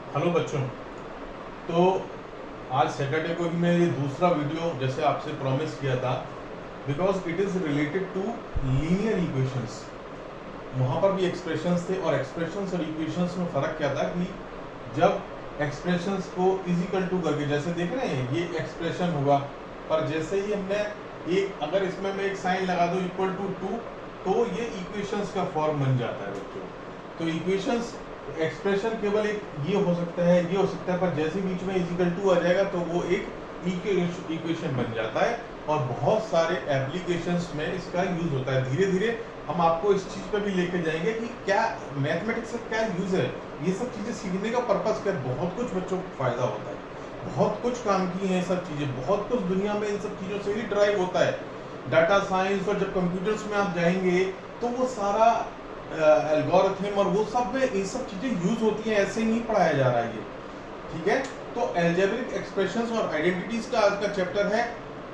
Hello बच्चों। तो आज सैटरडे को ही मैं ये दूसरा वीडियो जैसे आपसे प्रॉमिस किया था, because it is related to linear equations. वहाँ पर भी एक्सप्रेशंस थे और एक्सप्रेशंस और इक्वेशंस में फ़र्क क्या था कि जब एक्सप्रेशंस को इजिकल टू करके, जैसे देख रहे हैं ये एक्सप्रेशन हुआ, पर जैसे ही हमने एक अगर इसमें मैं एक साइन लगा दूँ इक्वल टू 2 तो ये इक्वेशंस का फॉर्म बन जाता है बच्चों। तो इक्वेशंस एक्सप्रेशन केवल एक ये हो सकता है, ये हो सकता है, पर जैसे बीच में इजिकल टू आ जाएगा तो वो एक इक्वेशन बन जाता है और बहुत सारे एप्लीकेशंस में इसका यूज होता है। धीरे धीरे हम आपको इस चीज पे भी लेके जाएंगे कि क्या मैथमेटिक्स का क्या यूज है, ये सब चीजें सीखने का पर्पस क्या, बहुत कुछ बच्चों को फायदा होता है, बहुत कुछ काम की है सब चीजें, बहुत कुछ दुनिया में इन सब चीजों से ही ड्राइव होता है। डाटा साइंस और जब कंप्यूटर्स में आप जाएंगे तो वो सारा एल्गोरिथम और वो सब में ये सब चीजें यूज होती हैं, ऐसे नहीं पढ़ाया जा रहा है ये। ठीक है, तो अलजेब्रिक एक्सप्रेशंस और आइडेंटिटीज का आज का चैप्टर है।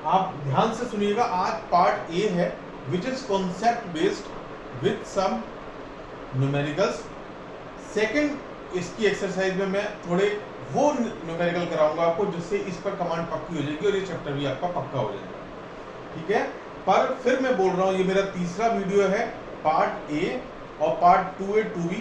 आप ध्यान से सुनिएगा। आज पार्ट ए है which is concept based with some numericals. Second इसकी एक्सरसाइज में मैं थोड़े वो न्यूमेरिकल कराऊंगा आपको जिससे इस पर कमांड पक्की हो जाएगी और ये चैप्टर भी आपका पक्का हो जाएगा। ठीक है, पर फिर मैं बोल रहा हूँ ये मेरा तीसरा वीडियो है पार्ट ए, और पार्ट 2A 2B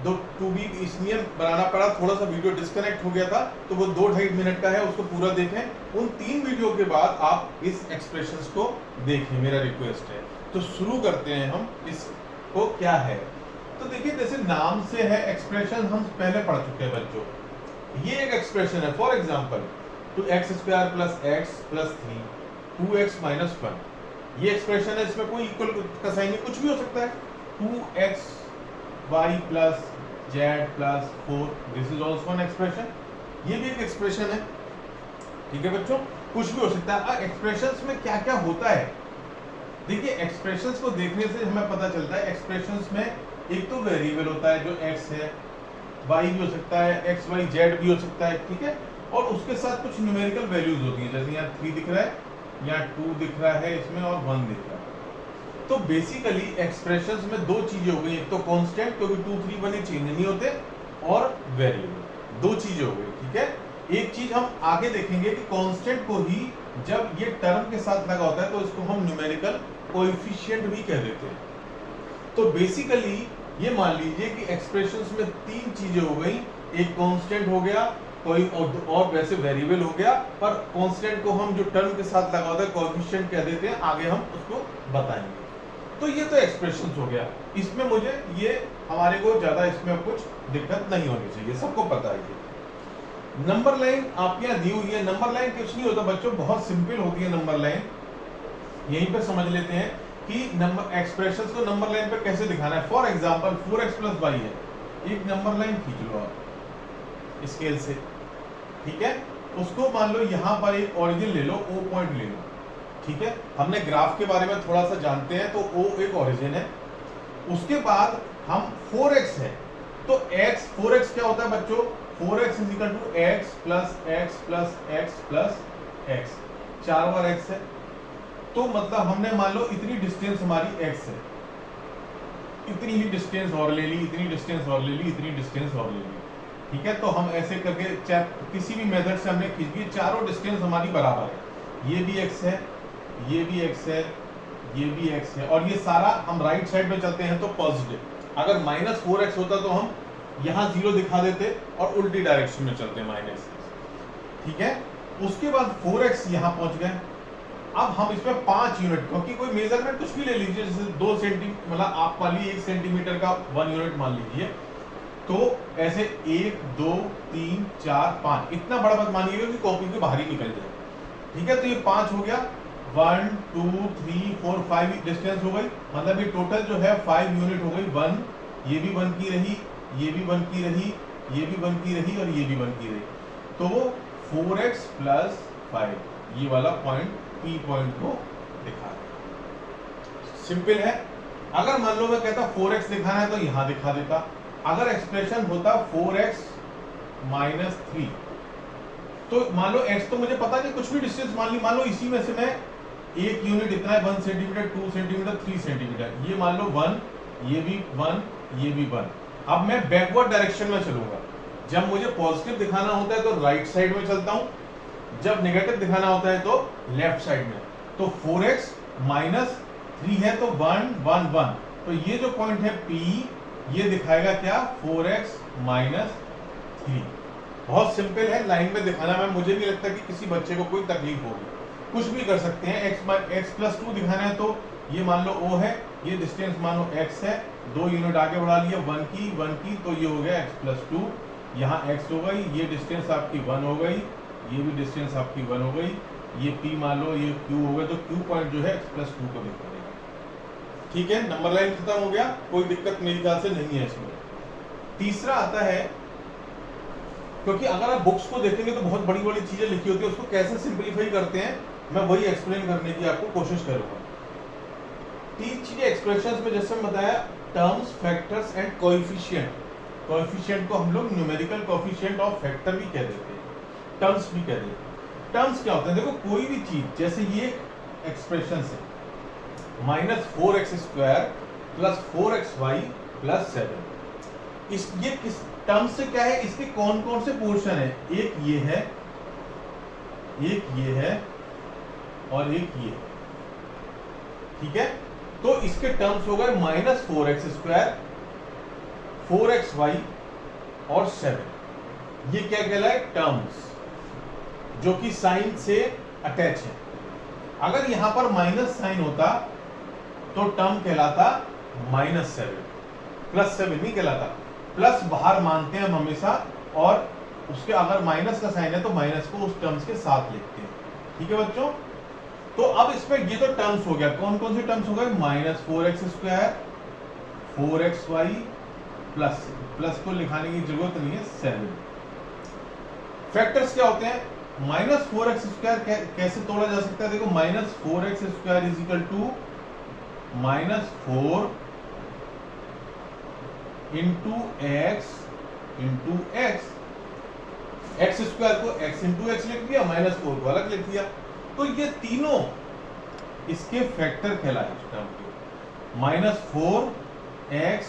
दो 2B इसलिए बनाना पड़ा, थोड़ा सा वीडियो डिस्कनेक्ट हो गया था तो वो 2-2.5 मिनट का है, उसको पूरा देखें। उन 3 वीडियो के बाद आप इस एक्सप्रेशंस को देखें, मेरा रिक्वेस्ट है। तो शुरू करते हैं हम इसको क्या है। तो देखिए जैसे नाम से है एक्सप्रेशन, हम पहले पढ़ चुके हैं बच्चों। ये एक एक्सप्रेशन है, for example 2x² + x + 3 2x - 1। ये एक्सप्रेशन है, इसमें कोई इक्वल का साइन नहीं, कुछ भी हो सकता है। 2xy + z + 4 this is also an expression. ये भी एक एक्सप्रेशन है। ठीक है बच्चों, कुछ भी हो सकता है। एक्सप्रेशंस में क्या क्या होता है, देखिए एक्सप्रेशंस को देखने से हमें पता चलता है। एक्सप्रेशंस में एक तो वेरिएबल होता है जो x है, y भी हो सकता है, x y z भी हो सकता है। ठीक है, और उसके साथ कुछ न्यूमेरिकल वैल्यूज होती है, जैसे यहाँ 3 दिख रहा है, यहाँ 2 दिख रहा है इसमें, और 1 दिख रहा है। तो बेसिकली एक्सप्रेशंस में दो चीजें हो गई, एक तो कांस्टेंट क्योंकि 2 3 1 चेंज नहीं होते, और वेरिएबल, दो चीजें हो गई। ठीक है, एक चीज हम आगे देखेंगे कि कांस्टेंट को ही जब ये टर्म के साथ लगा होता है तो इसको हम न्यूमेरिकल कोएफिशिएंट भी कह देते हैं। तो बेसिकली ये मान लीजिए कि एक्सप्रेशंस में 3 चीजें हो गई, एक कांस्टेंट हो गया, कोई और वैसे वेरिएबल हो गया, पर कांस्टेंट को हम जो टर्म के साथ लगा होता है कोएफिशिएंट कह देते हैं, आगे हम उसको बताएंगे। तो ये तो एक्सप्रेशंस हो गया, इसमें मुझे ये हमारे को ज्यादा इसमें कुछ दिक्कत नहीं होनी चाहिए, सबको पता है। ये नंबर लाइन आपके यहाँ दी हुई है। नंबर लाइन कुछ नहीं होता बच्चों, बहुत सिंपल होती है नंबर लाइन। यहीं पे समझ लेते हैं कि नंबर एक्सप्रेशंस को नंबर लाइन पे कैसे दिखाना है। फॉर एग्जांपल 4x + y है, एक नंबर लाइन खींच लो आप स्केल से। ठीक है, उसको मान लो यहाँ पर एक ओरिजिन ले लो, O पॉइंट ले लो। ठीक है, हमने ग्राफ के बारे में थोड़ा सा जानते हैं, तो O एक ओरिजिन है। उसके बाद हम 4x है, तो x 4x क्या होता है बच्चों, 4x = x + x + x + x, 4 बार x है। तो मतलब हमने मान लो इतनी डिस्टेंस हमारी x है, इतनी ही डिस्टेंस और ले ली, इतनी डिस्टेंस और ले ली, इतनी डिस्टेंस और ले ली। ठीक है, तो हम ऐसे करके किसी भी मेथड से हमने खींच दी, चारों डिस्टेंस हमारी बराबर है। ये भी x है, ये भी x है, ये भी x है, और ये सारा हम राइट साइड में चलते हैं तो पॉजिटिव। अगर -4x होता तो हम यहाँ 0 दिखा देते और उल्टी डायरेक्शन में चलते -। ठीक है, उसके बाद 4x यहाँ पहुंच गए। अब हम इसमें 5 यूनिट, क्योंकि कोई मेजरमेंट कुछ भी ले लीजिए, जैसे 2 सेंटीमीटर, मतलब आप वाली 1 सेंटीमीटर का 1 यूनिट मान लीजिए, तो ऐसे 1 2 3 4 5, इतना बड़ा मत मानिएगा कि कॉपी के बाहर ही निकल जाए। ठीक है, तो ये 5 हो गया, 1 2 3 4 5 डिस्टेंस हो गई, मतलब ये टोटल जो है 5 यूनिट हो गई। 1, ये भी 1 की रही, ये भी 1 की रही, ये भी 1 की रही, और ये भी 1 की रही। तो वो 4x + 5 ये वाला पॉइंट P पॉइंट को दिखा रहा। सिंपल है। अगर मान लो मैं कहता 4x दिखाना है तो यहां दिखा देता। अगर एक्सप्रेशन होता 4x - 3, तो मान लो x तो मुझे पता नहीं, कुछ भी डिस्टेंस मान लो इसी में से मैं एक यूनिट इतना है, 1 सेंटीमीटर, 2 सेंटीमीटर, 3 सेंटीमीटर, ये मान लो 1, ये भी 1, ये भी 1। अब मैं बैकवर्ड डायरेक्शन में चलूंगा, जब मुझे पॉजिटिव दिखाना होता है तो राइट साइड में चलता हूं, जब नेगेटिव दिखाना होता है तो लेफ्ट साइड में। तो 4x माइनस 3 है तो 1 1 1, तो ये जो पॉइंट है P ये दिखाएगा क्या, 4x माइनस 3। बहुत सिंपल है, लाइन में दिखाना में मुझे नहीं लगता कि किसी बच्चे को कोई तकलीफ होगी, कुछ भी कर सकते हैं। x प्लस 2 दिखाना है तो ये मान लो O है, ये डिस्टेंस मानो x है, 2 यूनिट आगे बढ़ा लिया 1 की, तो ये हो गया x प्लस 2, यहाँ x हो गई, ये डिस्टेंस आपकी 1 हो गई, ये भी डिस्टेंस आपकी 1 हो गई, ये P मान लो ये Q हो गया, तो Q पॉइंट जो है x प्लस 2 को दिखा देगा। ठीक है, नंबर लाइन खत्म हो गया, कोई दिक्कत मेरे ख्याल से नहीं है इसमें। तीसरा आता है, क्योंकि अगर आप बुक्स को देखेंगे तो बहुत बड़ी बड़ी चीजें लिखी होती है, उसको कैसे सिंपलीफाई करते हैं मैं वही एक्सप्लेन करने की आपको कोशिश करूंगा। 3 चीजें एक्सप्रेशंस में, जैसे मैं बताया, terms, factors and coefficient. Coefficient को हम लोग न्यूमेरिकल कोएफिशिएंट ऑफ फैक्टर भी कह देते हैं, टर्म्स भी कह देते हैं। टर्म्स क्या होते हैं, देखो कोई भी चीज, जैसे ये एक्सप्रेशन है -4x² प्लस 4xy प्लस 7, ये किस टर्म से क्या है, इसके कौन कौन से पोर्शन है, एक ये है, एक ये है और एक ये। ठीक है, तो इसके टर्म्स हो गए -4x², 4xy और 7। ये क्या कहलाए, टर्म्स, जो कि साइन से अटैच है। अगर यहां पर माइनस साइन होता तो टर्म कहलाता -7, +7 नहीं कहलाता। प्लस बाहर मानते हैं हम हमेशा, और उसके अगर माइनस का साइन है तो माइनस को उस टर्म्स के साथ लिखते हैं। ठीक है बच्चों, तो अब इसमें ये तो टर्म्स हो गया, कौन कौन से टर्म्स हो गए, -4x², 4xy प्लस को लिखाने की जरूरत नहीं है 7। फैक्टर्स क्या होते हैं, -4x² कैसे तोड़ा जा सकता है, देखो -4x² is equal to -4 into x, x² को x इंटू x लिख दिया, -4 को अलग लिख दिया, तो ये तीनों इसके फैक्टर कहलाए इस टर्म के, -4x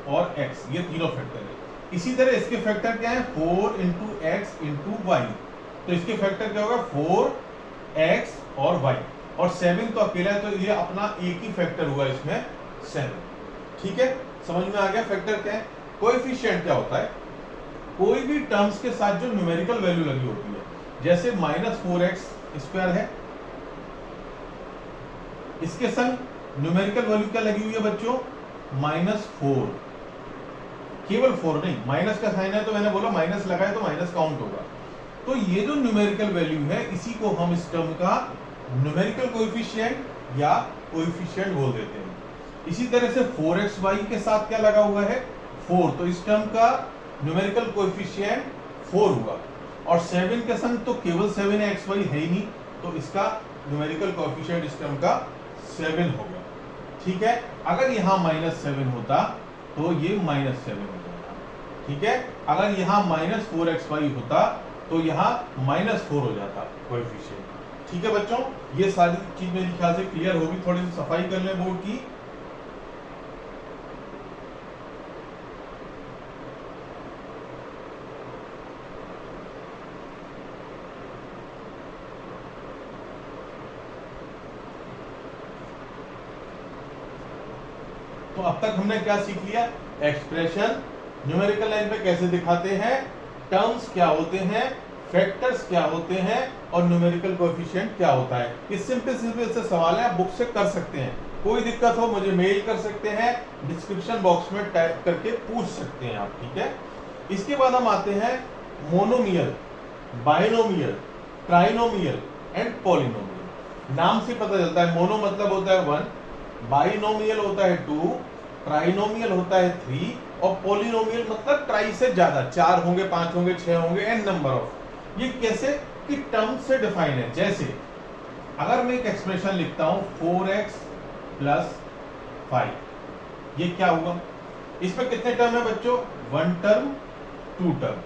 और x, ये तीनों फैक्टर है। इसी तरह इसके फैक्टर क्या है, 4 इंटू x इंटू y, तो इसके फैक्टर क्या होगा, 4x और y, और 7 तो अकेला है, तो ये अपना एक ही फैक्टर हुआ इसमें 7। ठीक है, समझ में आ गया फैक्टर क्या है। कोएफिशिएंट क्या होता है, कोई भी टर्म्स के साथ जो न्यूमेरिकल वैल्यू लगी होती है, जैसे -4x² है, इसके संग न्यूमेरिकल वैल्यू क्या लगी हुई है बच्चों, -4, केवल 4 नहीं, माइनस का साइन है तो मैंने बोला माइनस लगाए तो माइनस काउंट होगा। तो ये जो न्यूमेरिकल वैल्यू है, इसी को हम इस टर्म का न्यूमेरिकल कोएफिशिएंट या कोएफिशिएंट बोल देते हैं। इसी तरह से 4xy के साथ क्या लगा हुआ है, 4, तो इस टर्म का न्यूमेरिकल कोएफिशिएंट 4 हुआ, और 7 के संग तो केवल 7 है, xy है ही नहीं, तो इसका न्यूमेरिकल कोएफिशिएंट इस टर्म का 7 हो गया। ठीक है, अगर यहाँ -7 होता तो ये -7 हो जाता। ठीक है, अगर यहाँ -4xy होता तो यहाँ -4 हो जाता कोएफिशिएंट। ठीक है बच्चों, ये सारी चीज मेरे ख्याल से क्लियर होगी, थोड़ी सी सफाई कर लें बोर्ड की। तो अब तक हमने क्या सीख लिया, एक्सप्रेशन न्यूमेरिकल लाइन पे कैसे दिखाते हैं, टर्म्स क्या होते हैं, फैक्टर्स क्या होते हैं, और न्यूमेरिकल कोएफिशिएंट क्या होता है। ये सिंपल से सवाल है, आप बुक से कर सकते हैं, कोई दिक्कत हो मुझे मेल कर सकते हैं, डिस्क्रिप्शन बॉक्स में टाइप करके पूछ सकते हैं आप। ठीक है, इसके बाद हम आते हैं monomial, binomial, trinomial and polynomial. नाम से पता चलता है, मोनो मतलब होता है 1, बाइनोमियल होता है 2, ट्राइनोमियल होता है 3, और पॉलिनोमियल मतलब ट्राई से ज्यादा, 4 होंगे, 5 होंगे, 6 होंगे, एन नंबर ऑफ। ये कैसे कि टर्म से डिफाइन है। जैसे अगर मैं एक एक्सप्रेशन लिखता हूं 4x प्लस 5, ये क्या हुआ, इसमें कितने टर्म है बच्चों, 1 टर्म 2 टर्म,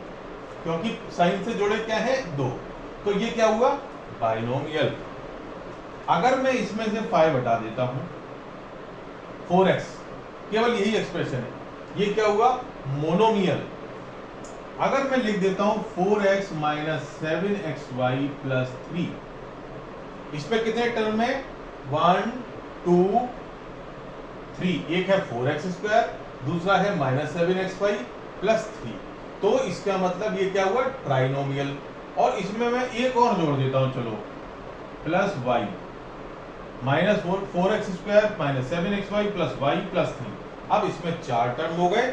क्योंकि साइन से जुड़े क्या है 2, तो ये क्या हुआ, बाइनोमियल। अगर मैं इसमें से 5 हटा देता हूं, 4x, केवल यही एक्सप्रेशन है, ये क्या हुआ, मोनोमियल। अगर मैं लिख देता हूं 4x माइनस 7xy प्लस 3, इसमें कितने टर्म है? 1 2 3। एक है 4x², दूसरा है माइनस 7xy प्लस 3। तो इसका मतलब ये क्या हुआ? ट्राइनोमियल। और इसमें मैं एक और जोड़ देता हूं, चलो, plus y minus 4x² minus 7xy plus y plus 3। अब इसमें 4 टर्म हो गए,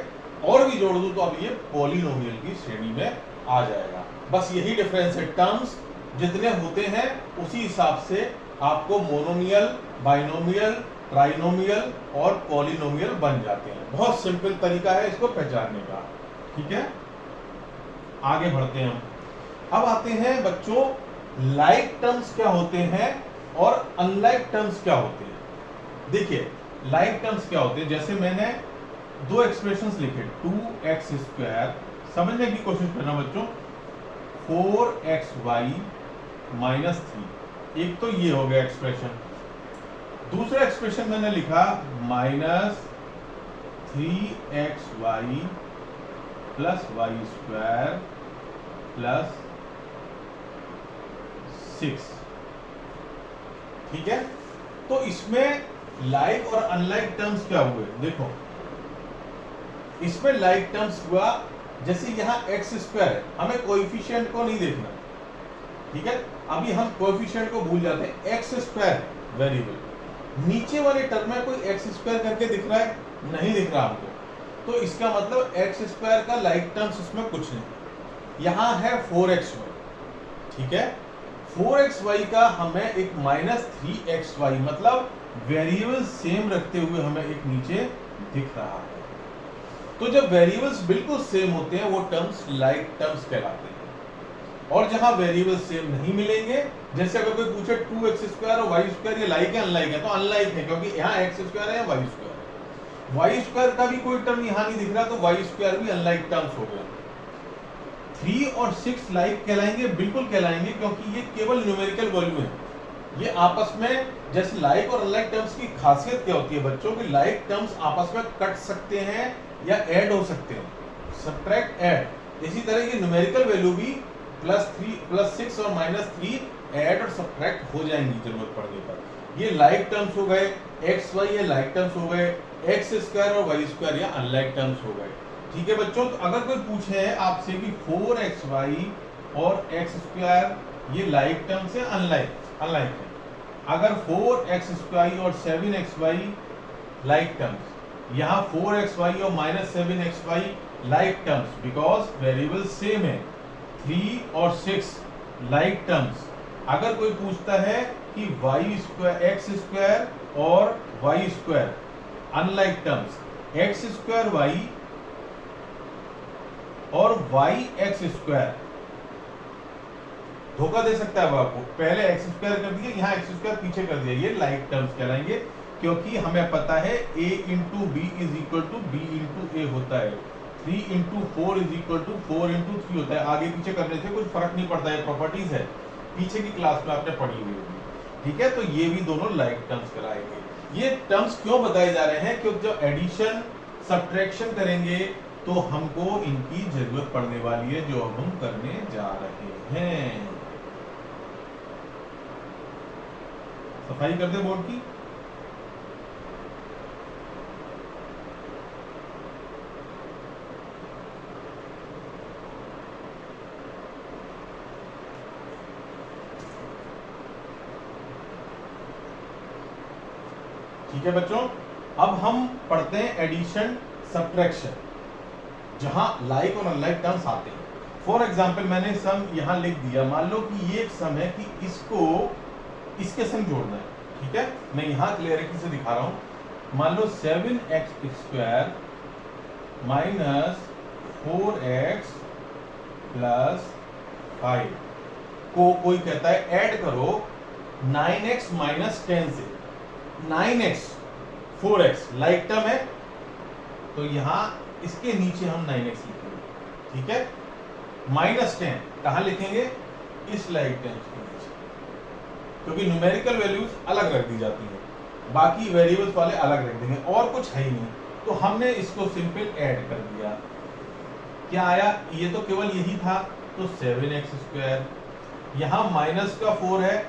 और भी जोड़ दूं तो अब ये पॉलिनोमियल की श्रेणी में आ जाएगा। बस यही डिफरेंस है, टर्म्स जितने होते हैं उसी हिसाब से आपको मोनोमियल, बाइनोमियल, ट्राइनोमियल और पॉलिनोमियल बन जाते हैं। बहुत सिंपल तरीका है इसको पहचानने का, ठीक है। आगे बढ़ते हैं हम। अब आते हैं बच्चों, लाइक टर्म्स क्या होते हैं और अनलाइक टर्म्स क्या होते हैं। देखिए, लाइक टर्म्स क्या होते हैं, जैसे मैंने दो एक्सप्रेशंस लिखे, 2x², समझने की कोशिश करना बच्चों, 4xy माइनस 3, एक तो ये हो गया एक्सप्रेशन। दूसरा एक्सप्रेशन मैंने लिखा minus 3xy plus y² plus 6, ठीक है। तो इसमें लाइक और अनलाइक टर्म्स क्या हुए? देखो, इसमें लाइक टर्म्स हुआ, जैसे यहाँ x² है, हमें कोएफिशिएंट को नहीं देखना, ठीक है। अभी हम कोएफिशिएंट को भूल जाते हैं, x² वेरिएबल, नीचे वाले टर्म में कोई x² करके दिख रहा है? नहीं दिख रहा हमको, तो इसका मतलब x² का लाइक टर्म्स इसमें कुछ नहीं। यहाँ है 4xy, ठीक है, 4xy का हमें एक माइनस 3xy, मतलब वेरिएबल सेम रखते हुए हमें एक नीचे दिख रहा है। तो जब वेरिएबल्स बिल्कुल सेम होते हैं वो टर्म्स लाइक टर्म्स कहलाते हैं। और जहां वेरिएबल सेम नहीं मिलेंगे, जैसे अगर कोई पूछे 2x² और y² ये लाइक है अनलाइक है, तो अनलाइक है, क्योंकि यहाँ x² है या y² है। y² का भी कोई टर्म यहाँ नहीं दिख रहा, तो y² भी अनलाइक टर्म्स हो गया। 3 और 6 लाइक कहलाएंगे, बिल्कुल कहलाएंगे, क्योंकि ये केवल न्यूमेरिकल वैल्यू है। ये आपस में, जैसे लाइक और अनलाइक टर्म्स की खासियत क्या होती है बच्चों की, लाइक टर्म्स आपस में कट सकते हैं या ऐड हो सकते हैं, सब्ट्रैक्ट ऐड। इसी तरह ये न्यूमेरिकल वैल्यू भी प्लस 6 और माइनस 3 ऐड और सब्ट्रैक्ट हो जाएंगी जरूरत पड़ने पर। ये लाइक टर्म्स हो गए, xy ये लाइक टर्म्स हो गए, x² और y² ये अनलाइक टर्म्स हो गए, ठीक है बच्चों। तो अगर कोई पूछे आपसे कि 4xy और x² ये लाइक टर्म्स है अनलाइक है, अगर 4x² और 7xy लाइक टर्म्स, यहाँ 4xy और minus 7xy like terms, because variable same है। 3 और 6 लाइक टर्म्स। अगर कोई पूछता है कि x² और y² अनलाइक टर्म्स, x² और yx², धोखा दे सकता है वो आपको, पहले x² कर दिया, यहाँ x² पीछे कर दिया, ये लाइक टर्म्स कहलाएंगे, क्योंकि हमें पता है a into B is equal to B into A होता है, 3 into 4 is equal to 4 into 3 होता है। आगे पीछे करने से कुछ फर्क नहीं पड़ता है, प्रॉपर्टीज है, पीछे की क्लास में आपने पढ़ी हुई होगी, ठीक है। तो ये भी दोनों लाइक टर्म्स कहलाएंगे। ये टर्म्स क्यों बताए जा रहे हैं? क्योंकि जब एडिशन सब्ट्रैक्शन करेंगे तो हमको इनकी जरूरत पड़ने वाली है, जो हम करने जा रहे हैं। सफाई कर दे बोर्ड की। ठीक है बच्चों, अब हम पढ़ते हैं एडिशन सब्ट्रैक्शन, जहां लाइक और अनलाइक टर्म्स आते हैं। फॉर एग्जाम्पल मैंने सम यहां लिख दिया, मान लो कि ये एक सम है कि इसको इसके संग जोड़ना है, ठीक है। मैं यहां क्लियरिटी से दिखा रहा हूं। मान लो 7x² माइनस 4x प्लस 5 को कोई कहता है ऐड करो 9x माइनस 10 से। 9x 4x लाइक टर्म है, तो यहां इसके नीचे हम 9x लिखेंगे, ठीक है। माइनस 10 कहां लिखेंगे? इस लाइक टर्म्स के नीचे, क्योंकि न्यूमेरिकल वैल्यूज अलग रख दी जाती हैं, बाकी वेरिएबल्स वाले अलग रख देंगे, और कुछ है ही नहीं, तो हमने इसको सिंपल ऐड कर दिया। क्या आया, ये तो केवल यही था, तो 7x²। यहाँ माइनस का 4 है,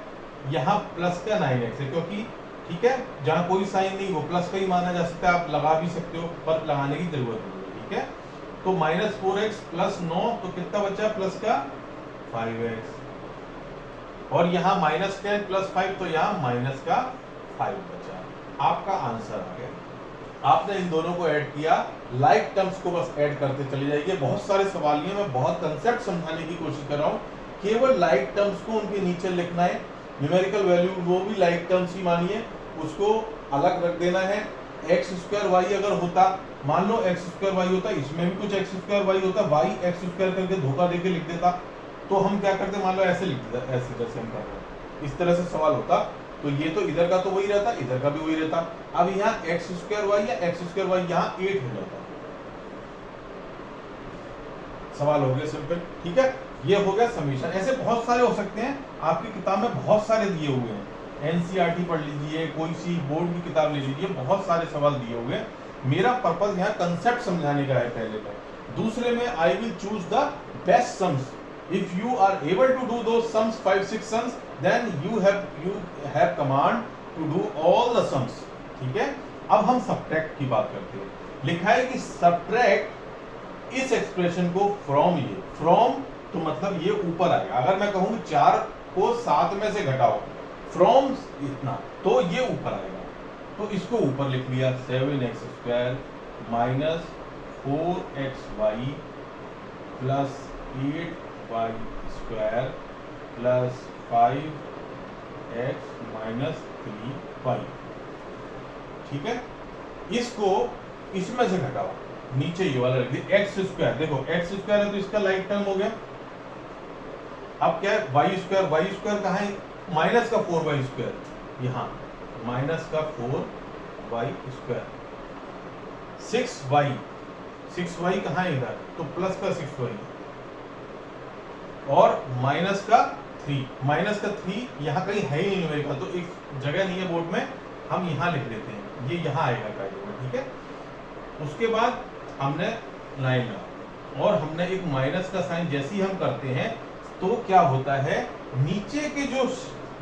यहाँ प्लस का 9x है, क्योंकि ठीक है जहाँ कोई साइन नहीं वो प्लस का ही माना जा सकता है, आप लगा भी सकते हो पर लगाने की जरूरत नहीं है, ठीक है। तो -4x प्लस 9, तो कितना बचा प्लस का 5x, और यहाँ -10 प्लस 5, तो यहाँ माइनस का 5 बचा। आपका आंसर आ गया। आपने इन दोनों को ऐड किया, लाइक टर्म्स को बस ऐड करते चले जाइए। बहुत सारे सवाल हैं, मैं बहुत कंसेप्ट समझाने की कोशिश कर रहा हूँ, केवल लाइक टर्म्स को उनके नीचे लिखना है। न्यूमेरिकल वैल्यू वो भी लाइक टर्म्स ही मानिए, उसको अलग रख देना है। x² y अगर होता, मान लो x² y होता, इसमें भी कुछ x² y होता, y x² करके धोखा देके लिख देता, तो हम क्या करते, मान लो ऐसे लिख देता, ऐसे जैसे हम कर रहे हैं, इस तरह से सवाल होता, तो ये तो इधर का तो वही रहता, इधर का भी वही रहता। अब यहाँ x² y या x² y यहाँ 8 हो जाता, सवाल हो गया सिंपल, ठीक है। ये हो गया समीशन। ऐसे बहुत सारे हो सकते हैं, आपकी किताब में बहुत सारे दिए हुए हैं, एनसीईआरटी पढ़ लीजिए, कोई सी बोर्ड की किताब ले लीजिए, बहुत सारे सवाल दिए हुए हैं। मेरा पर्पस यहाँ कंसेप्ट समझाने का है पहले में। दूसरे में I will choose the best sums. If you are able to do दो sums 5-6 sums, then you have command to do all the sums, ठीक है। अब हम सब्ट्रैक्ट की बात करते हैं। लिखा है कि सब्ट्रैक्ट इस एक्सप्रेशन को फ्रॉम, ये फ्रॉम तो मतलब ये ऊपर आएगा। अगर मैं कहूँ 4 को 7 में से घटाओ, फ्रॉम इतना, तो ये ऊपर आएगा, तो इसको ऊपर लिख लिया 7x² minus 4xy plus 8y² plus 5x minus 3y, ठीक है। इसको इसमें से घटाओ, नीचे ये वाला रख दिया x²। देखो x² है तो इसका लाइक टर्म हो गया। अब क्या है y² कहाँ है, माइनस का 4y², यहाँ माइनस का 4y²। 6y कहाँ है इधर, तो प्लस का 6y, और माइनस का 3 यहाँ कहीं है ही नहीं न्यूमेरिकल, तो एक जगह नहीं है बोर्ड में, हम यहाँ लिख देते हैं, ये यहाँ आएगा कायदे में, ठीक है। उसके बाद हमने लाइन लगा और हमने एक माइनस का साइन जैसे ही हम करते हैं तो क्या होता है, नीचे के जो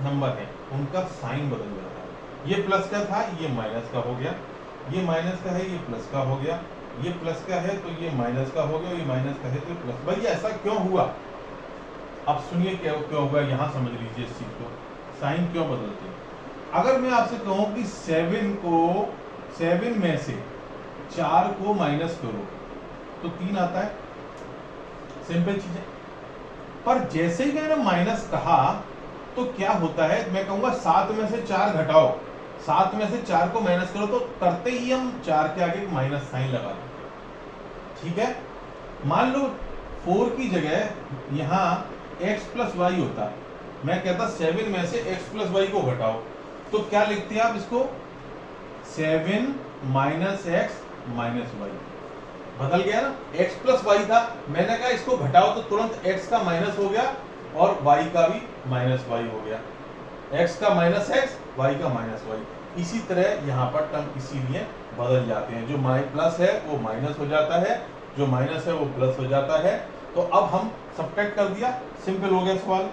नंबर हैं उनका साइन बदल जाता है। ये प्लस का था, ये माइनस का हो गया, ये माइनस का है, ये प्लस का हो गया, ये प्लस का है तो ये माइनस का हो गया, ये माइनस का है तो प्लस। भाई ऐसा क्यों हुआ, अब सुनिए क्यों हुआ, यहाँ समझ लीजिए इस चीज को, साइन क्यों बदलते हैं। अगर मैं आपसे कहूँ कि 7 में से 4 को माइनस करो तो 3 आता है, सिंपल चीज है। पर जैसे ही मैंने माइनस कहा तो क्या होता है, मैं कहूंगा 7 में से 4 घटाओ, 7 में से 4 को माइनस करो, तो करते ही हम 4 के आगे माइनस साइन लगा देते हैं, ठीक है। मान लो 4 की जगह यहाँ x प्लस वाई होता, मैं कहता 7 में से x प्लस वाई को घटाओ, तो क्या लिखते हैं आप इसको, 7 माइनस एक्स माइनस वाई। बदल गया ना, x प्लस वाई था, मैंने कहा इसको घटाओ तो तुरंत x का माइनस हो गया और y का भी माइनस वाई हो गया, x का माइनस x, y का माइनस वाई। इसी तरह यहाँ पर टर्म इसीलिए बदल जाते हैं, जो प्लस है वो माइनस हो जाता है, जो माइनस है वो प्लस हो जाता है। तो अब हम सब्ट्रैक्ट कर दिया, सिंपल हो गया सवाल।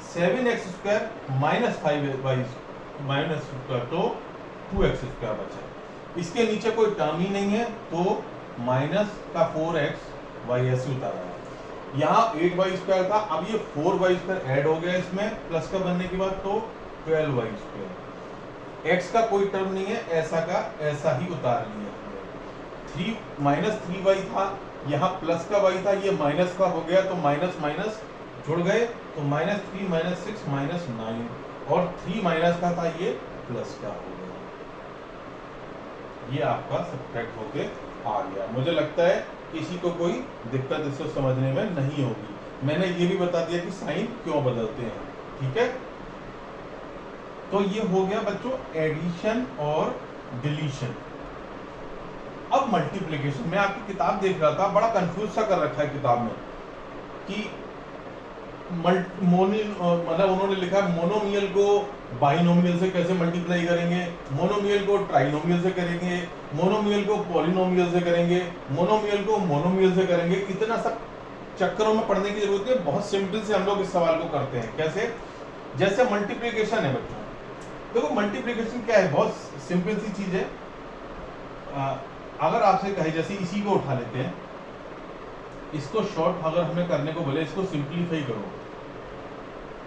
7x² माइनस 5y माइनस तो 2x² बचा, इसके नीचे कोई टर्म ही नहीं है, तो माइनस का 4x y ऐसे उतारा है। यहाँ 8y² था, अब ये 4y² ऐड हो गया इसमें प्लस का बनने के बाद, तो 12y²। x का कोई टर्म नहीं है, ऐसा का ऐसा ही उतार लिया। माइनस 3y था, यहाँ प्लस का y था, ये माइनस का हो गया, तो माइनस माइनस जुड़ गए, तो -3 -6 -9, और 3 माइनस का था, ये प्लस का हो गया। ये आपका सब्ट्रैक्ट होके आ गया। मुझे लगता है किसी को कोई दिक्कत इसको समझने में नहीं होगी। मैंने ये भी बता दिया कि साइन क्यों बदलते हैं, ठीक है। तो ये हो गया बच्चों एडिशन और डिलीशन। अब मल्टीप्लिकेशन। मैं आपकी किताब देख रहा था, बड़ा कंफ्यूज सा कर रखा है किताब में कि मतलब उन्होंने लिखा मोनोमियल को बाइनोमियल से कैसे मल्टीप्लाई करेंगे, मोनोमियल को ट्राइनोमियल से करेंगे, मोनोमियल को पॉलिनोमियल से करेंगे, मोनोमियल को मोनोमियल से करेंगे। इतना सब चक्करों में पढ़ने की जरूरत है। बहुत सिंपल से हम लोग इस सवाल को करते हैं। कैसे? जैसे मल्टीप्लिकेशन है बच्चों, देखो मल्टीप्लिकेशन क्या है, बहुत सिंपल सी चीज है। अगर आपसे कहे जैसे इसी को उठा लेते हैं, इसको शॉर्ट अगर हमें करने को बोले, इसको सिंप्लीफाई करो,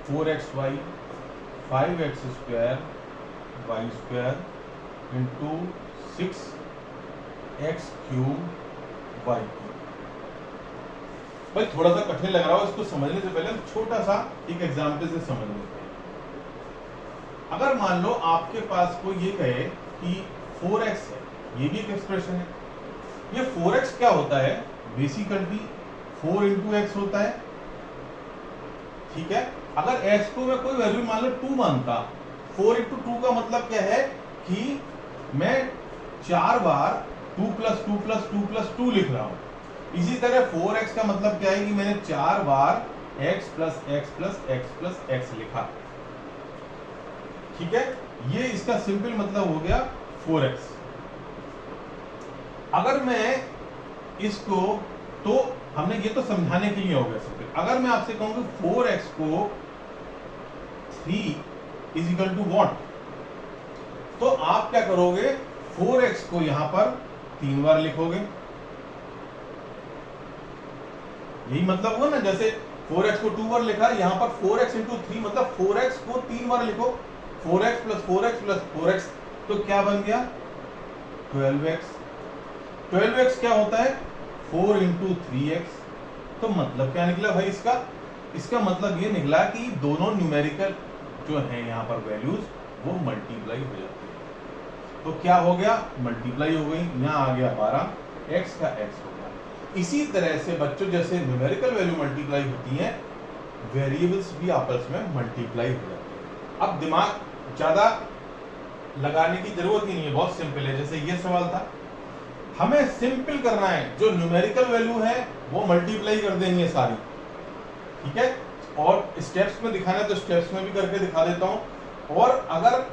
4xy 5x square y square into 6x cube y cube. भाई थोड़ा सा कठिन लग रहा हो, इसको समझने से पहले छोटा सा एक एग्जाम्पल से समझ लेते हैं। अगर मान लो आपके पास कोई ये कहे कि 4x है, ये भी एक एक्सप्रेशन है। ये 4x क्या होता है? बेसिकली 4 इंटू एक्स होता है, ठीक है। अगर x को मैं कोई वैल्यू मान लो 2 मानता, 4 इंटू 2 का मतलब क्या है कि मैं 4 बार 2 प्लस 2 प्लस 2 प्लस 2 लिख रहा हूं। इसी तरह 4x का मतलब क्या है कि मैंने 4 बार x plus x plus x plus x लिखा, ठीक है। ये इसका सिंपल मतलब हो गया 4x। अगर मैं इसको, तो हमने ये तो समझाने के लिए हो गया सिंपल। अगर मैं आपसे कहूं कि 4x को 3 इज इक्वल टू व्हाट, तो आप क्या करोगे? 4x को यहां पर 3 बार लिखोगे। यही मतलब हुआ ना, जैसे 4x को 2 बार लिखा, यहां पर 4x इंटू 3 मतलब 4x को 3 बार लिखो। 4x plus 4x plus 4x, तो क्या बन गया? 12x। 12x क्या होता है? 4 इंटू 3x। तो मतलब क्या निकला भाई इसका? इसका मतलब ये निकला कि दोनों न्यूमेरिकल जो है यहाँ पर वैल्यूज वो मल्टीप्लाई हो जाती है। तो क्या हो गया? मल्टीप्लाई हो गई। यहाँ आ गया 12, x का x हो गया। इसी तरह से बच्चों जैसे न्यूमेरिकल वैल्यू मल्टीप्लाई होती हैं, वेरिएबल्स भी आपस में मल्टीप्लाई हो जाते हैं। अब दिमाग ज्यादा लगाने की जरूरत ही नहीं है, बहुत सिंपल है। जैसे ये सवाल था, हमें सिंपल करना है, जो न्यूमेरिकल वैल्यू है वो मल्टीप्लाई कर देनी है सारी, ठीक है। और स्टेप्स में दिखाना है तो स्टेप्स में भी करके दिखा देता हूं। और अगर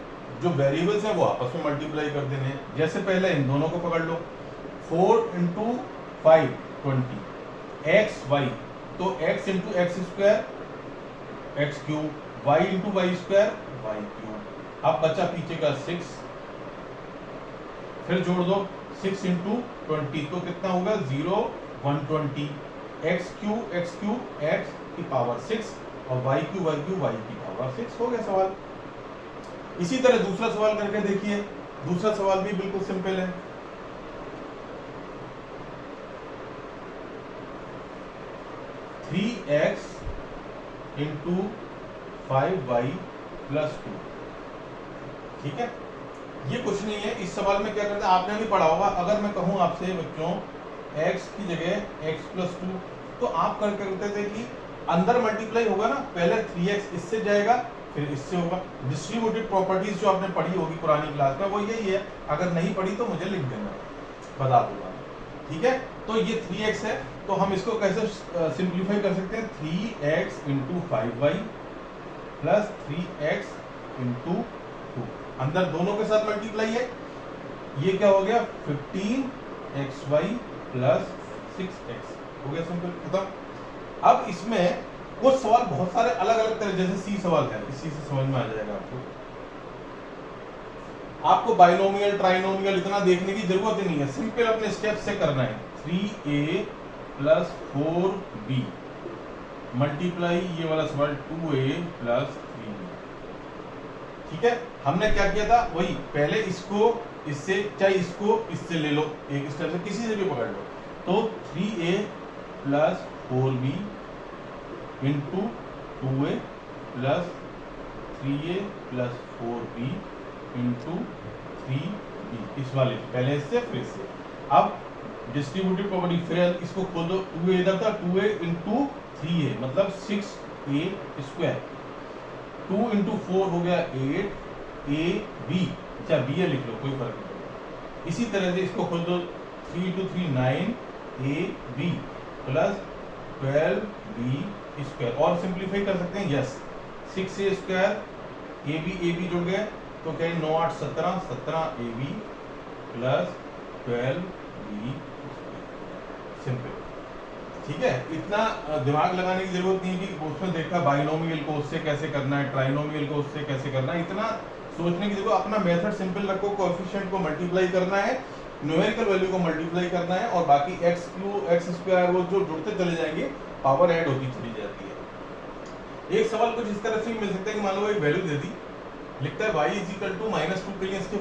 जो वेरिएबल्स हैं वो आपस में मल्टीप्लाई कर देने हैं। जैसे पहले इन दोनों को पकड़ लो, 4 इंटू 5 20, एक्स वाई, तो x into x square x cube, y into y square y cube. अब बचा पीछे का 6, फिर जोड़ दो 6 इंटू 20, तो कितना होगा? 0 120, एक्स क्यूब एक्स की पावर 6 और y क्यूब y की पावर 6। हो गया सवाल। इसी तरह दूसरा सवाल करके देखिए। दूसरा सवाल भी बिल्कुल सिंपल है। 3x इंटू 5y प्लस 2, ठीक है। ये कुछ नहीं है। इस सवाल में क्या करते हैं, आपने भी पढ़ा होगा। अगर मैं कहूं आपसे बच्चों x की जगह x प्लस 2, तो आप कर करते थे कि अंदर मल्टीप्लाई होगा ना, पहले 3x इससे जाएगा फिर इससे होगा। डिस्ट्रीब्यूटिव प्रॉपर्टीज जो आपने पढ़ी होगी पुरानी क्लास में, वो यही है। अगर नहीं पढ़ी तो मुझे लिख देना, बता दूंगा, ठीक है। तो ये 3x है, तो हम इसको कैसे सिंप्लीफाई कर सकते हैं? 3x into 5y plus 3x into 2, अंदर दोनों के साथ मल्टीप्लाई है। ये क्या हो गया? 15xy plus 6x। हो गया सिंपल, खत्म। अब इसमें कुछ सवाल बहुत सारे अलग अलग तरह, जैसे सी सवाल है, इसी से समझ में आ जाएगा आपको। आपको बाइनोमियल ट्राइनोमियल इतना देखने की जरूरत ही नहीं है, सिंपल अपने स्टेप से करना है। 3a प्लस 4b मल्टीप्लाई ये वाला सवाल 2a प्लस 3b, ठीक है। हमने क्या किया था? वही पहले इसको इससे, चाहे इसको इससे ले लो, एक स्टेप से किसी से भी पकड़ लो। तो 3a plus 4b into 2a plus 3a plus 4b into 3b, इस वाले पहले इससे फिर इससे। अब डिस्ट्रीब्यूटिव प्रॉपर्टी फिर इसको खोल दो, 2a इधर था, 2a इंटू 3a मतलब 6a स्क्वायर, 2 इंटू 4 हो गया 8ab, अच्छा b लिख लो, कोई फर्क नहीं पड़ेगा। इसी तरह से इसको खोल दो, 3 इंटू 3 9ab प्लस 12b² और सिंप्लीफाई कर सकते हैं, यस 6a² ab जुड़ गए तो क्या 9 8 17 17ab प्लस 12b सिंपल। ठीक है, इतना दिमाग लगाने की जरूरत नहीं है कि उसमें देखा बाइनोमियल को उससे कैसे करना है, ट्राइनोमियल को उससे कैसे करना है, इतना सोचने की जरूरत। अपना मेथड सिंपल रखो, कोएफिशिएंट को मल्टीप्लाई करना है, न्यूमेरिकल वैल्यू को मल्टीप्लाई करना है और बाकी x² वो जो जुड़ते चले जाएंगे, पावर ऐड होती चली जाती है। एक सवाल कुछ इस तरह से भी मिल सकता है कि मान लो एक वैल्यू दे दी, लिखता है y -2 के लिए इसके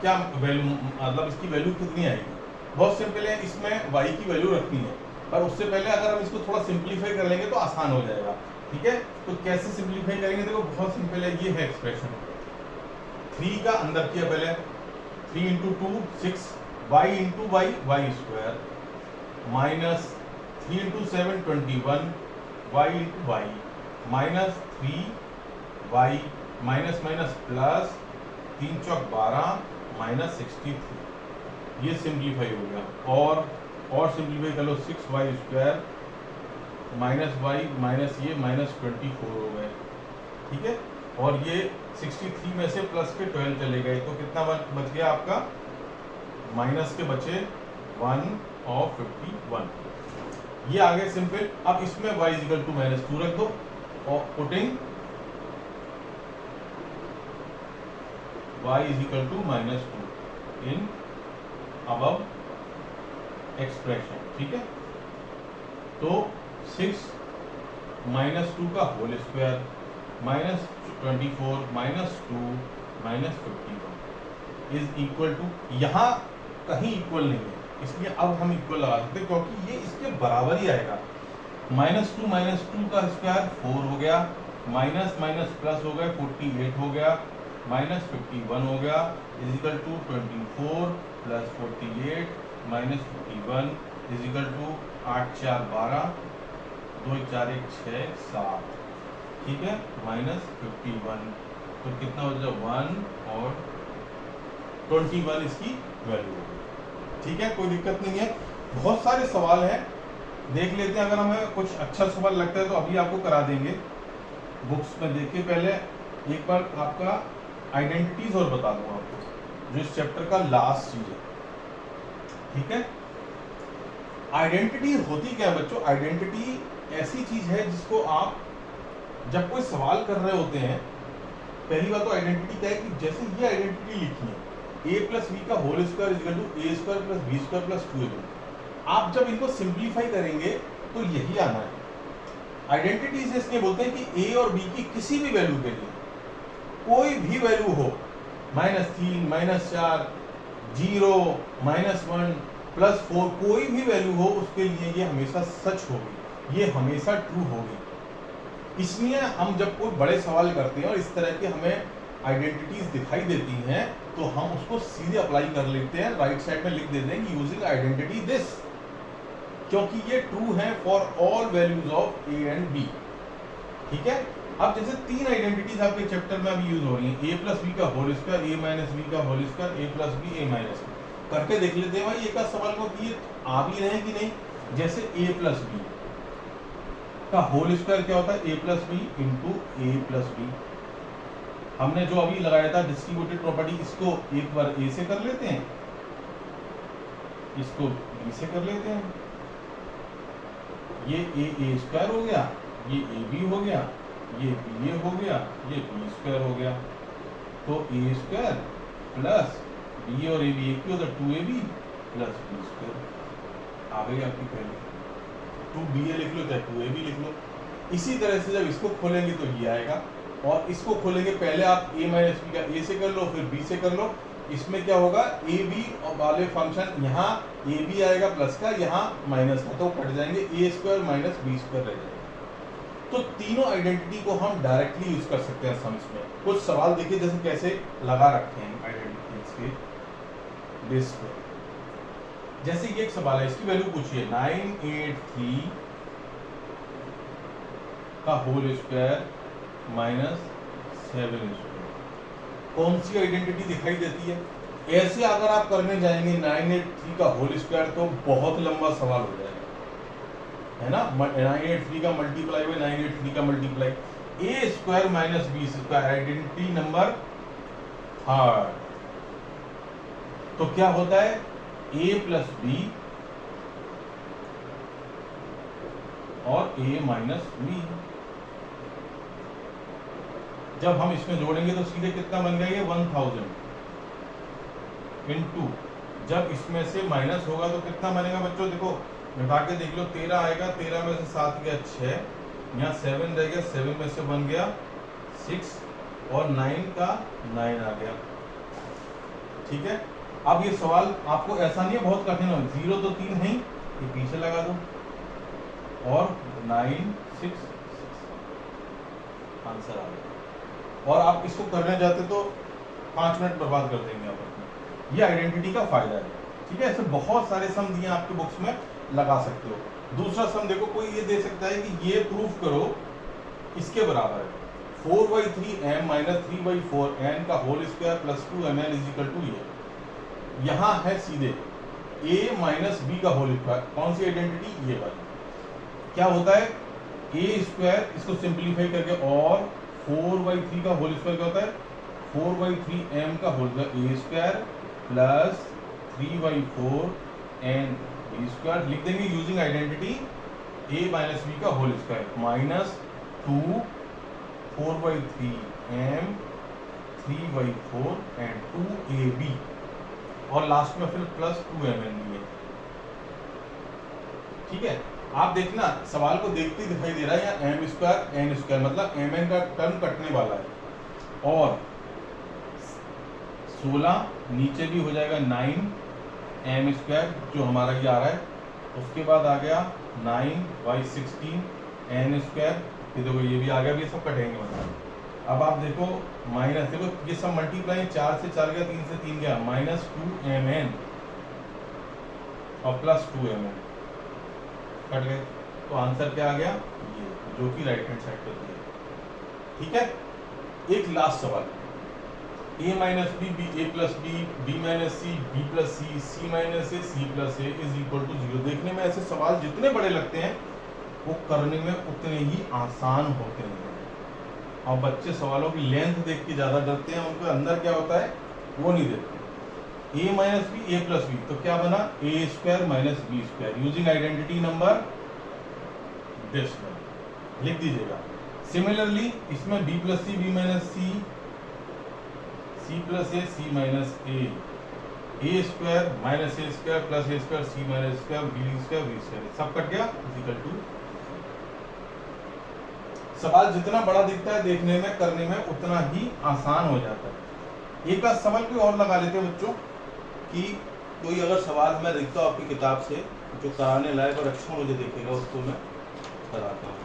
क्या वैल्यू, मतलब इसकी वैल्यू कितनी आएगी। बहुत सिंपल है, इसमें y की वैल्यू रखनी है, पर उससे पहले अगर हम इसको थोड़ा सिंप्लीफाई कर लेंगे तो आसान हो जाएगा। ठीक है, तो कैसे सिंप्लीफाई करेंगे, देखो बहुत सिंपल है, ये है एक्सप्रेशन। 3 का अंदर किया पहले, 3 × 2 6 y × y² minus 3 × 7 21 y × y minus 3y minus minus plus 3 चौक 12 माइनस 63, ये सिंप्लीफाई हो गया। और सिंप्लीफाई कर लो, 6y² माइनस y माइनस ये माइनस 24 हो गए। ठीक है, और ये 63 में से प्लस के 12 चले गए तो कितना बच गया आपका, माइनस के बचे 1 और 51, ये आ गए सिंपल। अब इसमें y -2 रख दो और putting y -2 in above expression. ठीक है, तो 6 -2 का whole square minus 24 minus 2 minus 51 is equal to, यहाँ कहीं इक्वल नहीं है इसलिए अब हम इक्वल लगा सकते हैं क्योंकि ये इसके बराबर ही आएगा। -2 का स्क्वायर 4 हो गया, माइनस माइनस प्लस हो गया 48 हो गया, माइनस 51 हो गया, is equal to 24 plus 48 minus 51 is equal to 8 4 12 2 4 1 6 7। ठीक है, माइनस 51 तो कितना हो जाएगा 1 और 21 इसकी वैल्यू होगी। ठीक है, कोई दिक्कत नहीं है। बहुत सारे सवाल हैं, देख लेते हैं, अगर हमें कुछ अच्छा सवाल लगता है तो अभी आपको करा देंगे। बुक्स में देखिए, पहले एक बार आपका आइडेंटिटीज और बता दूंगा आपको, जो इस चैप्टर का लास्ट चीज है। ठीक है, आइडेंटिटी होती क्या है बच्चों, आइडेंटिटी ऐसी चीज है जिसको आप जब कोई सवाल कर रहे होते हैं, पहली बात तो आइडेंटिटी क्या है कि जैसे ये आइडेंटिटी लिखी है a + b का whole square is equal to a² + b² + 2ab, आप जब इनको सिंप्लीफाई करेंगे तो यही आना है। आइडेंटिटी से इसलिए बोलते हैं कि a और b की किसी भी वैल्यू के लिए कोई भी वैल्यू हो, -3 -4 0 -1 +4 कोई भी वैल्यू हो, उसके लिए ये हमेशा सच होगी, ये हमेशा ट्रू होगी। इसलिए हम जब कोई बड़े सवाल करते हैं और इस तरह के हमें आइडेंटिटीज दिखाई देती हैं तो हम उसको सीधे अप्लाई कर लेते हैं, राइट साइड में लिख देते हैं यूजिंग आइडेंटिटी दिस, क्योंकि ये ट्रू है for all values of a and b। ठीक है, अब जैसे 3 आइडेंटिटीज आपके चैप्टर में अभी यूज हो रही हैं, a + b का होल स्क्वायर, a - b का whole square, a + b a - b, करके देख लेते हैं भाई एक सवाल को कि ये आ भी रहे कि नहीं। जैसे a + b का होल स्क्वायर क्या होता है, a + b × a + b। हमने जो अभी लगाया था डिस्ट्रीब्यूटेड प्रॉपर्टी, इसको एक बार a से कर लेते हैं, इसको b से कर लेते हैं, ये a² हो गया, ये ab हो गया, ये ba हो गया, ये b² हो गया। तो a² प्लस b और ab एक ही होता है, 2ab प्लस b²। आ गई आपकी पहले, 2ba लिख लो चाहे 2ab लिख लो। इसी तरह से जब इसको खोलेंगे तो ये आएगा, और इसको खोलेंगे पहले आप a - b का a से कर लो, फिर b से कर लो। इसमें क्या होगा, ab वाले फंक्शन यहाँ ab आएगा प्लस का, यहाँ माइनस का, तो कट जाएंगे, a² - b² रह जाएगा। तो तीनों आइडेंटिटी को हम डायरेक्टली यूज कर सकते हैं सम्स में। कुछ सवाल देखिए जैसे कैसे लगा रखे हैं आइडेंटिटीज के बेस पे। जैसे ये एक सवाल है, इसकी वैल्यू पूछिए 983 का होल स्क्वायर -7²। कौन सी आइडेंटिटी दिखाई देती है? ऐसे अगर आप करने जाएंगे 983 का होल स्क्वायर तो बहुत लंबा सवाल हो जाएगा। है ना, 983 का मल्टीप्लाई बाय 983 का multiply, A square minus B square, identity number third. तो क्या होता है, ए प्लस बी और ए माइनस बी। जब हम इसमें जोड़ेंगे तो सीधे कितना बन गया ये 1000 इंटू, जब इसमें से माइनस होगा तो कितना बनेगा बच्चों, देखो मिटा के देख लो, 13 आएगा, 13 में से 7 गया 6, यहाँ 7 रह गया, 7 में से बन गया 6 और 9 का 9 आ गया। ठीक है, अब ये सवाल आपको ऐसा नहीं है बहुत कठिन हो, 0 तो 3 है, ये पीछे लगा दो और 9 6 आंसर आ गया। और आप इसको करने जाते तो 5 मिनट बर्बाद कर देंगे आप अपने। ये आइडेंटिटी का फायदा है। ठीक है, ऐसे बहुत सारे सम दिए आपके बुक्स में, लगा सकते हो। दूसरा सम देखो, कोई ये दे सकता है कि ये प्रूफ करो इसके बराबर है 4/3m माइनस 3/4n का whole square plus 2mn is equal to ये। यहाँ है सीधे a माइनस बी का होल स्क्वायर, कौन सी आइडेंटिटी, ये वाली। क्या होता है, ए स्क्वायर, इसको सिंप्लीफाई करके, और 4/3 का होल स्क्वायर क्या होता है, 4/3m का whole square, A square plus 3/4n B square. लिख देंगे using identity a minus B का whole square minus 2 4/3m 3/4 and 2ab, और लास्ट में फिर प्लस 2mn लिए। ठीक है, आप देखना सवाल को देखते दिखाई दे रहा है, यहाँ एम स्क्वायर एन स्क्वायर, मतलब mn का टर्म कटने वाला है, और 16 नीचे भी हो जाएगा 9m स्क्वायर जो हमारा ये आ रहा है, उसके बाद आ गया 9/16 n स्क्वायर, ये देखो ये भी आ गया, ये सब कटेंगे मतलब। अब आप देखो माइनस, देखो ये सब मल्टीप्लाई, 4 से 4 गया, 3 से 3 गया, माइनस 2mn और प्लस 2mn कट गए, तो आंसर क्या आ गया, ये, जो कि राइट हैंड साइड पर दिया। ठीक है, एक लास्ट सवाल, a minus B, A plus b, b minus c, b plus c, c minus a, c plus a is equal to 0। देखने में ऐसे सवाल जितने बड़े लगते हैं वो करने में उतने ही आसान होते हैं, और बच्चे सवालों की लेंथ देख के ज़्यादा डरते हैं, उनके अंदर क्या होता है वो नहीं देखते। a minus B, A plus B, तो क्या बना, A square minus B square, using identity number this, लिख दीजिएगा। सिमिलरली इसमें b plus C, B minus C, C plus A, C minus A square minus A square plus A square, C minus square, B square, B square, सब cut गया, equal to. सवाल जितना बड़ा दिखता है देखने में, करने में उतना ही आसान हो जाता है। एक आध सवाल भी और लगा लेते हैं बच्चों, कि कोई अगर सवाल मैं देखता हूँ आपकी किताब से जो कराने लायक और अच्छा मुझे देखेगा, उसको मैं कराता हूँ।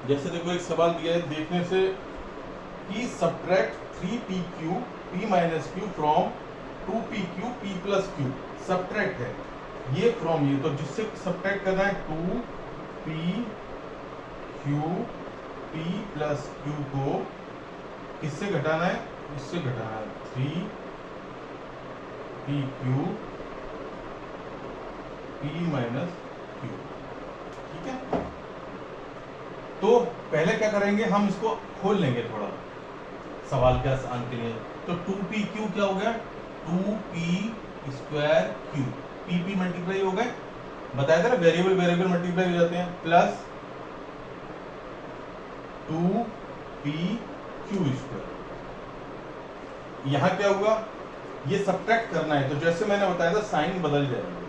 जैसे देखो एक सवाल दिया है देखने से, कि subtract 3pq p minus q from 2pq p plus q, subtract है ये फ्रॉम ये, तो जिससे सब्ट्रैक्ट करना है 2pq p प्लस q को किससे घटाना है, इससे घटाना है 3pq p माइनस q। ठीक है, तो पहले क्या करेंगे, हम इसको खोल लेंगे थोड़ा सवाल के आसान के लिए। तो 2pq क्या हो गया, 2p square q, p multiply हो गए, बताया था ना वेरिएबल वेरिएबल मल्टीप्लाई हो जाते हैं, प्लस 2pq स्क्वायर। यहाँ क्या हुआ, ये सब्ट्रैक्ट करना है, तो जैसे मैंने बताया था साइन बदल जाएगा,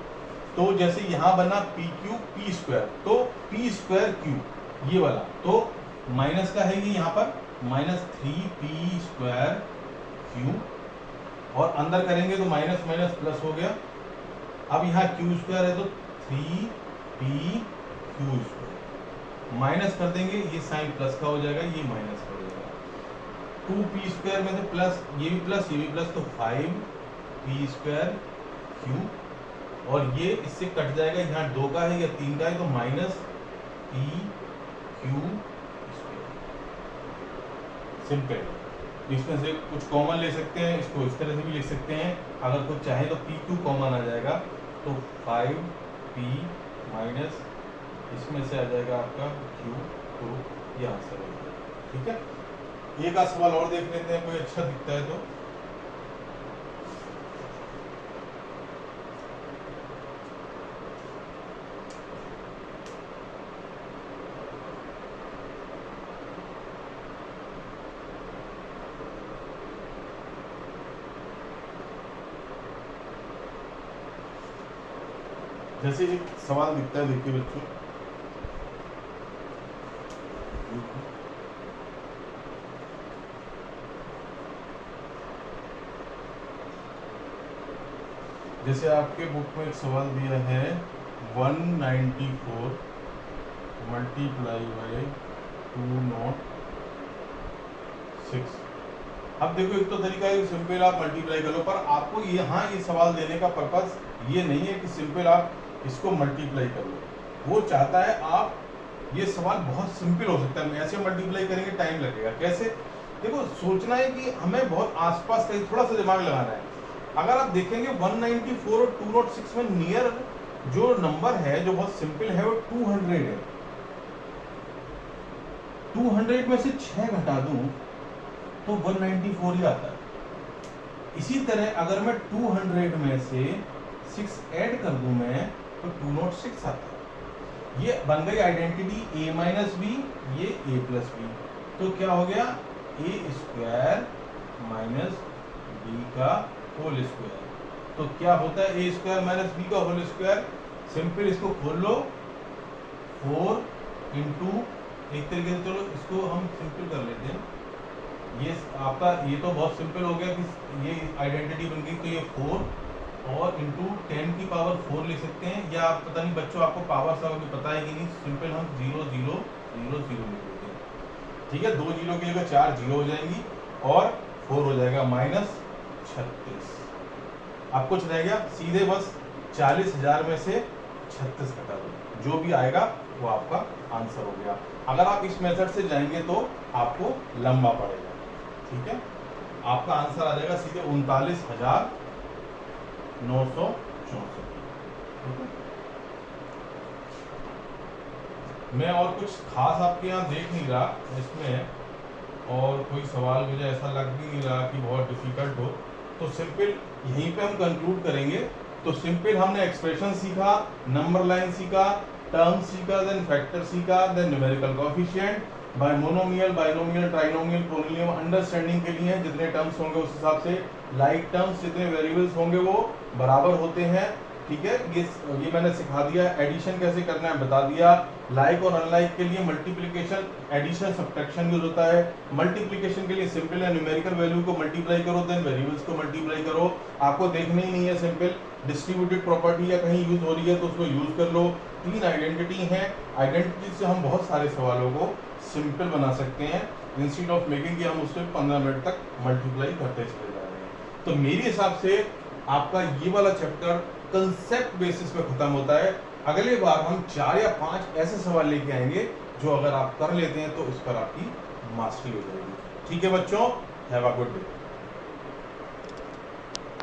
तो जैसे यहाँ बना pq p स्क्वायर, तो p स्क्वायर q ये वाला, तो माइनस का है ये यहाँ पर माइनस 3p स्क्वायर q, और अंदर करेंगे तो माइनस माइनस प्लस हो गया। अब यहाँ q स्क्वायर है तो 3pq स्क्वायर, माइनस कर देंगे ये साइन प्लस का हो जाएगा, ये माइनस का हो जाएगा। 2p स्क्वायर में से प्लस, ये भी प्लस ये भी प्लस, तो 5p स्क्वायर q, और ये इससे कट जाएगा, यहाँ 2 का है या 3 का है, तो minus p q square. Simple. इसमें से कुछ कॉमन ले सकते हैं, इसको इस तरह से भी लिख सकते हैं। अगर कुछ चाहे तो PQ कॉमन आ जाएगा, तो 5P माइनस इसमें से आ जाएगा आपका Q, तो ये आंसर हो जाएगा। ठीक है, एक आध सवाल और देख लेते हैं, कोई अच्छा दिखता है तो। जैसे एक सवाल दिखता है, देखिए बच्चों, जैसे आपके बुक में एक सवाल दिया है 194 मल्टीप्लाई बाई 206। अब देखो, एक तो तरीका है सिंपल आप मल्टीप्लाई कर लो, पर आपको यहाँ ये सवाल देने का पर्पस ये नहीं है कि सिंपल आप इसको मल्टीप्लाई कर लो। वो चाहता है आप, ये सवाल बहुत सिंपल हो सकता है, ऐसे मल्टीप्लाई करेंगे टाइम लगेगा। कैसे? देखो, सोचना है कि हमें बहुत आसपास कहीं थोड़ा सा दिमाग लगाना है। अगर आप देखेंगे 194 और 206 में नियर जो नंबर है, जो बहुत सिंपल है, वो 200 है। 200 में से 6 घटा दूं तो 194 ही आता है। इसी तरह अगर मैं 200 में से 6 ऐड कर दूं मैं, तो 206 आता है। ये बन गई आइडेंटिटी a माइनस बी, ये a प्लस बी। तो क्या हो गया? a स्क्वायर माइनस बी का होल स्क्वायर। तो क्या होता है a स्क्वायर माइनस बी का होल स्क्वायर? सिंपल, इसको खोल लो, 4 इंटू, एक तरीके से चलो इसको हम सिंपल कर लेते हैं। ये आपका, ये तो बहुत सिंपल हो गया कि ये आइडेंटिटी बन गई, तो ये 4 और इंटू 10 की पावर 4 लिख सकते हैं, या आप पता नहीं बच्चों आपको पावर सब अभी पता है कि नहीं, सिंपल हम 0 0 0 0 लिख देते हैं। ठीक है, 2 जीरो की जगह 4 जीरो हो जाएंगी और 4 हो जाएगा माइनस 36। अब कुछ रह गया? सीधे बस 40,000 में से 36 घटा दो, जो भी आएगा वो आपका आंसर हो गया। अगर आप इस मेथड से जाएंगे तो आपको लंबा पड़ेगा। ठीक है, आपका आंसर आ जाएगा सीधे 39,964। मैं और कुछ खास आपके यहाँ देख नहीं रहा इसमें, और कोई सवाल मुझे ऐसा लग भी नहीं रहा कि बहुत डिफिकल्ट हो, तो सिंपल यहीं पे हम कंक्लूड करेंगे। तो सिंपल हमने एक्सप्रेशन सीखा, नंबर लाइन सीखा, टर्म सीखा, देन फैक्टर सीखा, then numerical coefficient, binomial, binomial, trinomial, polynomial understanding के लिए जितने टर्म्स होंगे उस हिसाब से, लाइक टर्म्स जितने वेरिएबल्स होंगे वो बराबर होते हैं। ठीक है, ये मैंने सिखा दिया। एडिशन कैसे करना है बता दिया। लाइक और अनलाइक के लिए मल्टीप्लिकेशन, एडिशन, सब्ट्रैक्शन यूज होता है। मल्टीप्लिकेशन के लिए सिंपल है, न्यूमेरिकल वैल्यू को मल्टीप्लाई करो, देन वेरिएबल्स को मल्टीप्लाई करो। आपको देखना ही नहीं है, सिंपल डिस्ट्रीब्यूटेड प्रॉपर्टी या कहीं यूज हो रही है तो उसको यूज कर लो। 3 आइडेंटिटी हैं, आइडेंटिटी से हम बहुत सारे सवालों को सिंपल बना सकते हैं, इंस्टेड ऑफ मेकिंग कि हम उससे 15 मिनट तक मल्टीप्लाई करते चले जा रहे हैं। तो मेरे हिसाब से आपका ये वाला चैप्टर कंसेप्ट बेसिस पे खत्म होता है। अगले बार हम 4 या 5 ऐसे सवाल लेके आएंगे जो अगर आप कर लेते हैं तो इस पर आपकी मास्टरी हो जाएगी। ठीक है बच्चों, हैव अ गुड डे।